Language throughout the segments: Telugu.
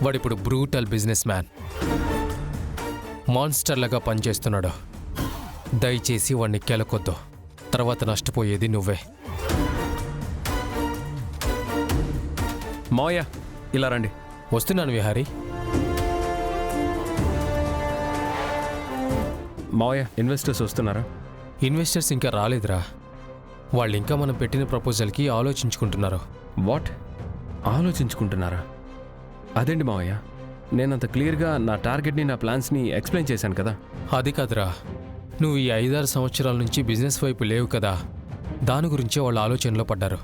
వాడిప్పుడు బ్రూటల్ బిజినెస్ మ్యాన్, మాన్స్టర్లాగా పనిచేస్తున్నాడు. దయచేసి వాడిని కెలకొద్దు, తర్వాత నష్టపోయేది నువ్వే. మావయ్య ఇలా రండి. వస్తున్నాను విహారీ. మావయ్య ఇన్వెస్టర్స్ వస్తున్నారా? ఇన్వెస్టర్స్ ఇంకా రాలేదురా. వాళ్ళు ఇంకా మనం పెట్టిన ప్రపోజల్కి ఆలోచించుకుంటున్నారు. వాట్? ఆలోచించుకుంటున్నారా? అదేంటి మావయ్య, నేనంత క్లియర్గా నా టార్గెట్ని, నా ప్లాన్స్ని ఎక్స్ప్లెయిన్ చేశాను కదా. అది కాదురా, నువ్వు ఈ 5-6 సంవత్సరాల నుంచి బిజినెస్ వైపు లేవు కదా, దాని గురించే వాళ్ళ ఆలోచనలో పడ్డారు.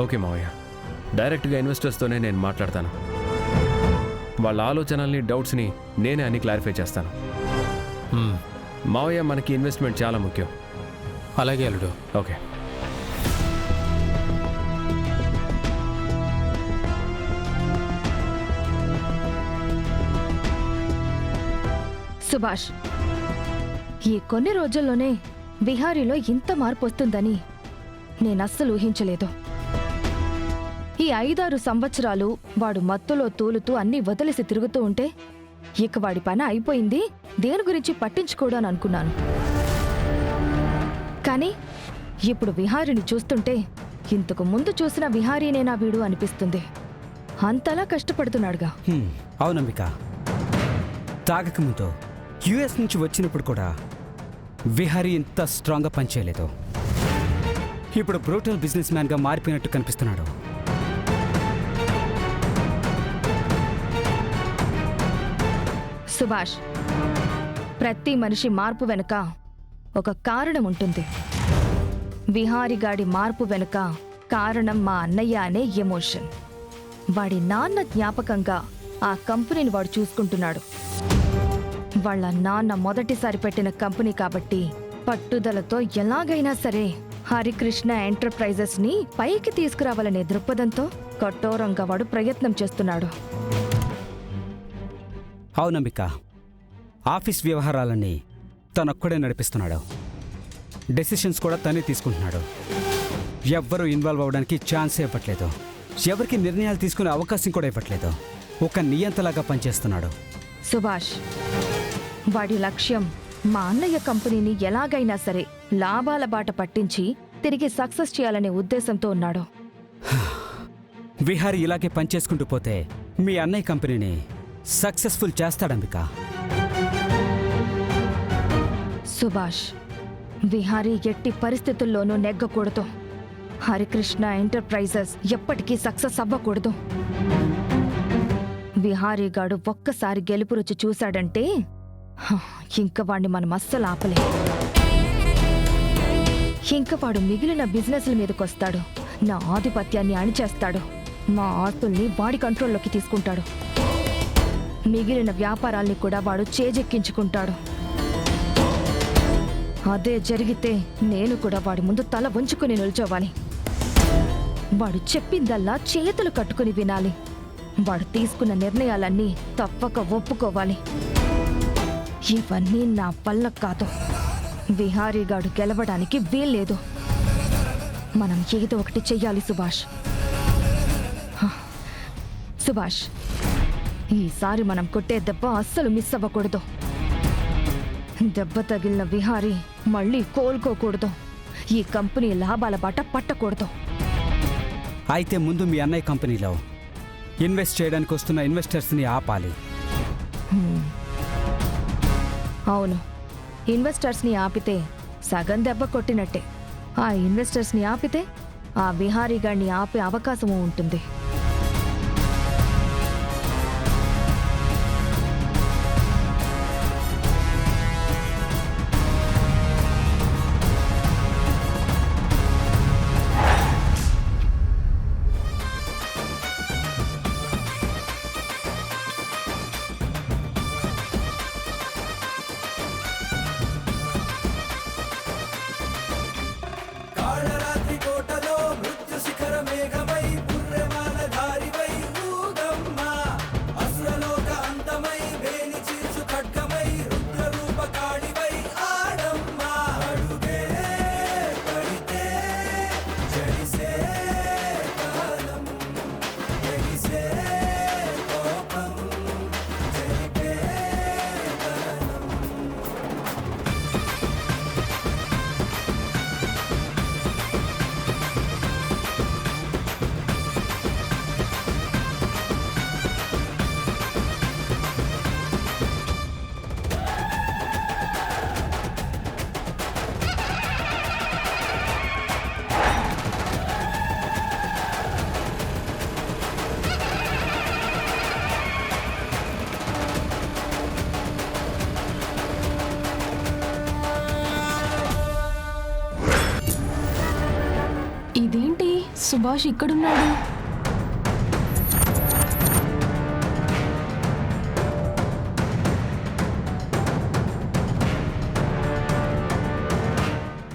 ఓకే మావయ్య, డైరెక్ట్గా ఇన్వెస్టర్స్తోనే నేను మాట్లాడతాను. వాళ్ళ ఆలోచనల్ని, డౌట్స్ని నేనే అన్ని క్లారిఫై చేస్తాను. మావయ్య, మనకి ఇన్వెస్ట్మెంట్ చాలా ముఖ్యం. అలాగే అల్లుడు. ఓకే. సుభాష్, ఈ కొన్ని రోజుల్లోనే విహారీలో ఇంత మార్పు వస్తుందని నేనస్సలు ఊహించలేదు. ఈ 5-6 సంవత్సరాలు వాడు మత్తులో తూలుతూ అన్నీ వదిలేసి తిరుగుతూ ఉంటే ఇక వాడి పని అయిపోయింది, దేని గురించి పట్టించుకోడు అని అనుకున్నాను. కానీ ఇప్పుడు విహారీని చూస్తుంటే ఇంతకు ముందు చూసిన విహారీనేనా వీడు అనిపిస్తుంది. అంతలా కష్టపడుతున్నాడుగా. అవునంబిక, తాగకముందు యుఎస్ నుంచి వచ్చినప్పుడు కూడా విహారీ ఇంత స్ట్రాంగ్గా పనిచేయలేదు. ఇప్పుడు బ్రూటల్ బిజినెస్ మ్యాన్గా మారిపోయినట్టు కనిపిస్తున్నాడు. సుభాష్, ప్రతి మనిషి మార్పు వెనుక ఒక కారణం ఉంటుంది. విహారిగాడి మార్పు వెనుక కారణం మా అన్నయ్య అనే ఎమోషన్. వాడి నాన్న జ్ఞాపకంగా ఆ కంపెనీని వాడు చూసుకుంటున్నాడు. వాళ్ళ నాన్న మొదటిసారి పెట్టిన కంపెనీ కాబట్టి పట్టుదలతో ఎలాగైనా సరే హరికృష్ణ ఎంటర్ప్రైజెస్ ని పైకి తీసుకురావాలనే దృక్పథంతో కఠోరంగా వాడు ప్రయత్నం చేస్తున్నాడు. అవునంబిక, ఆఫీస్ వ్యవహారాలన్నీ తనొక్కడే నడిపిస్తున్నాడు. డెసిషన్స్ కూడా తనే తీసుకుంటున్నాడు. ఎవ్వరూ ఇన్వాల్వ్ అవ్వడానికి ఛాన్సే ఇవ్వట్లేదు. ఎవరికి నిర్ణయాలు తీసుకునే అవకాశం కూడా ఇవ్వట్లేదు. ఒక నియంతలాగా పనిచేస్తున్నాడు. సుభాష్, వాడి లక్ష్యం మా అన్నయ్య కంపెనీని ఎలాగైనా సరే లాభాల బాట పట్టించి తిరిగి సక్సెస్ చేయాలనే ఉద్దేశంతో ఉన్నాడు. విహారీ ఇలాగే పనిచేసుకుంటూ పోతే మీ అన్నయ్య కంపెనీని సక్సెస్ఫుల్ చేస్తాడంబిక. సుభాష్, విహారీ ఎట్టి పరిస్థితుల్లోనూ నెగ్గకూడదు. హరికృష్ణ ఎంటర్ప్రైజెస్ ఎప్పటికీ సక్సెస్ అవ్వకూడదు. విహారీగాడు ఒక్కసారి గెలుపు రుచి చూశాడంటే ఇంక వాడిని మనం అస్సలు ఆపలే. ఇంక వాడు మిగిలిన బిజినెస్ల మీదకొస్తాడు. నా ఆధిపత్యాన్ని అణిచేస్తాడు. మా ఆస్తుల్ని వాడి కంట్రోల్లోకి తీసుకుంటాడు. మిగిలిన వ్యాపారాల్ని కూడా వాడు చేజెక్కించుకుంటాడు. అదే జరిగితే నేను కూడా వాడి ముందు తల వంచుకుని నిల్చోవాలి. వాడు చెప్పిందల్లా చేతులు కట్టుకుని వినాలి. వాడు తీసుకున్న నిర్ణయాలన్నీ తప్పక ఒప్పుకోవాలి. ఇవన్నీ నా వల్ల కాదు. విహారీగాడు గెలవడానికి వీల్లేదు. మనం ఏదో ఒకటి చెయ్యాలి సుభాష్. సుభాష్, ఈసారి మనం కొట్టే దెబ్బ అస్సలు మిస్ అవ్వకూడదు. దెబ్బ తగిలిన విహారీ మళ్ళీ కోలుకోకూడదు. ఈ కంపెనీ లాభాల బాట పట్టకూడదు. అయితే ముందు మీ అన్నయ్య కంపెనీలో ఇన్వెస్ట్ చేయడానికి వస్తున్న ఇన్వెస్టర్స్ని ఆపాలి. అవును, ఇన్వెస్టర్స్ని ఆపితే సగం దెబ్బ కొట్టినట్టే. ఆ ఇన్వెస్టర్స్ని ఆపితే ఆ విహారీగాడిని ఆపే అవకాశము ఉంటుంది. కాళరాత్రి కోటలో మృత్యు శిఖర మేఘమై పుర్రెమాల సుభాష్ ఇక్కడున్నాడు.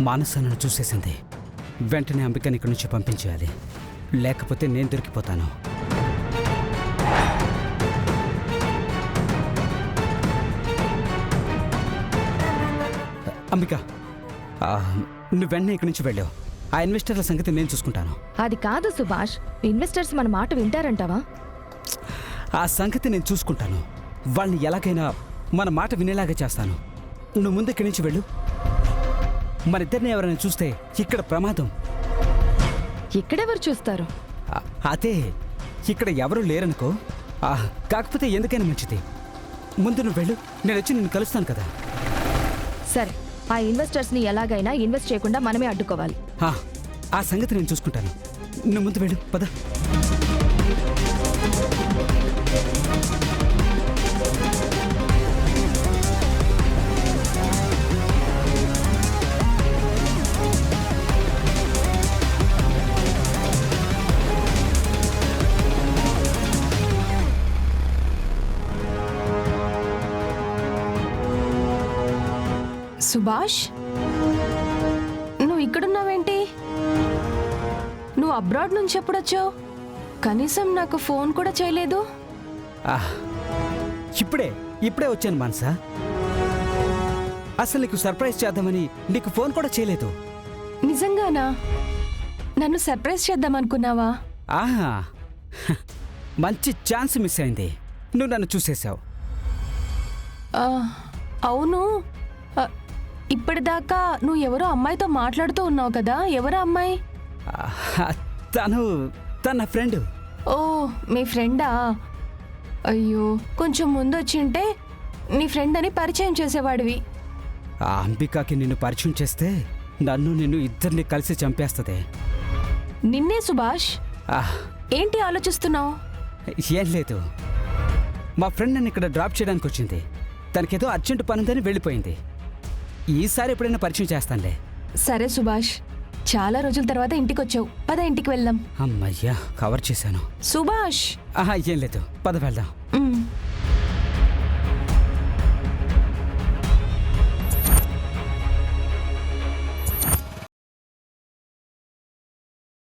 మానస నన్ను చూసేసింది. వెంటనే అంబికని ఇక్కడి నుంచి పంపించేయాలి, లేకపోతే నేను దొరికిపోతాను. అంబిక, నువ్వు వెంటనే ఇక్కడి నుంచి వెళ్ళావు. ఆ ఇన్వెస్టర్ల సంగతి నేను చూసుకుంటాను. అది కాదు సుభాష్, ఇన్వెస్టర్స్ మన మాట వింటారంటావా? ఆ సంగతి నేను చూసుకుంటాను. వాళ్ళని ఎలాగైనా మన మాట వినేలాగా చేస్తాను. నువ్వు ముందు ఇక్కడి నుంచి వెళ్ళు. మనిద్దరిని ఎవరైనా చూస్తే ఇక్కడ ప్రమాదం. ఇక్కడెవరు చూస్తారు? అదే, ఇక్కడ ఎవరూ లేరనుకో. కాకపోతే ఎందుకైనా మంచిది. ముందు నువ్వు వెళ్ళు, నేను వచ్చి నిన్ను కలుస్తాను కదా. సరే, ఆ ఇన్వెస్టర్స్ని ఎలాగైనా ఇన్వెస్ట్ చేయకుండా మనమే అడ్డుకోవాలి. ఆ సంగతి నేను చూసుకుంటాను. నువ్వు ముందు వెళ్ళు, పద. సుభాష్, నువ్వు ఇక్కడున్నావేంటి? నువ్వు అబ్రాడ్ నుంచి ఎప్పుడొచ్చావు? కనీసం నాకు ఫోన్ కూడా చేయలేదు. ఇప్పుడే వచ్చాను మానసా. అసలు నీకు సర్ప్రైజ్ చేద్దామని నీకు ఫోన్ కూడా చేయలేదు. నిజంగానా? నన్ను సర్ప్రైజ్ చేద్దామనుకున్నావా? మంచి ఛాన్స్ మిస్ అయింది. నువ్వు నన్ను చూసేశావు. అవును, ఇప్పటిదాకా నువ్వు ఎవరో అమ్మాయితో మాట్లాడుతూ ఉన్నావు కదా. ఎవరో అమ్మాయి? తన ఫ్రెండ్. ఓ, మీ ఫ్రెండా? అయ్యో, కొంచెం ముందు వచ్చింటే నీ ఫ్రెండ్ అని పరిచయం చేసేవాడివి. ఆ అంబికాకి నిన్ను పరిచయం చేస్తే నిన్ను ఇద్దరిని కలిసి చంపేస్తుంది. నిన్నే సుభాష్? ఏంటి ఆలోచిస్తున్నావు? ఏం లేదు, మా ఫ్రెండ్ నన్ను ఇక్కడ డ్రాప్ చేయడానికి వచ్చింది. తనకేదో అర్జెంటు పనుందని వెళ్ళిపోయింది. ఈసారి ఎప్పుడైనా పరిచయం చేస్తానులే. సరే సుభాష్, చాలా రోజుల తర్వాత ఇంటికి వచ్చావు, పద ఇంటికి వెళ్దాం. అమ్మయ్యా, కవర్ చేశాను. సుభాష్! ఏం లేదు, పద వెళ్దాం.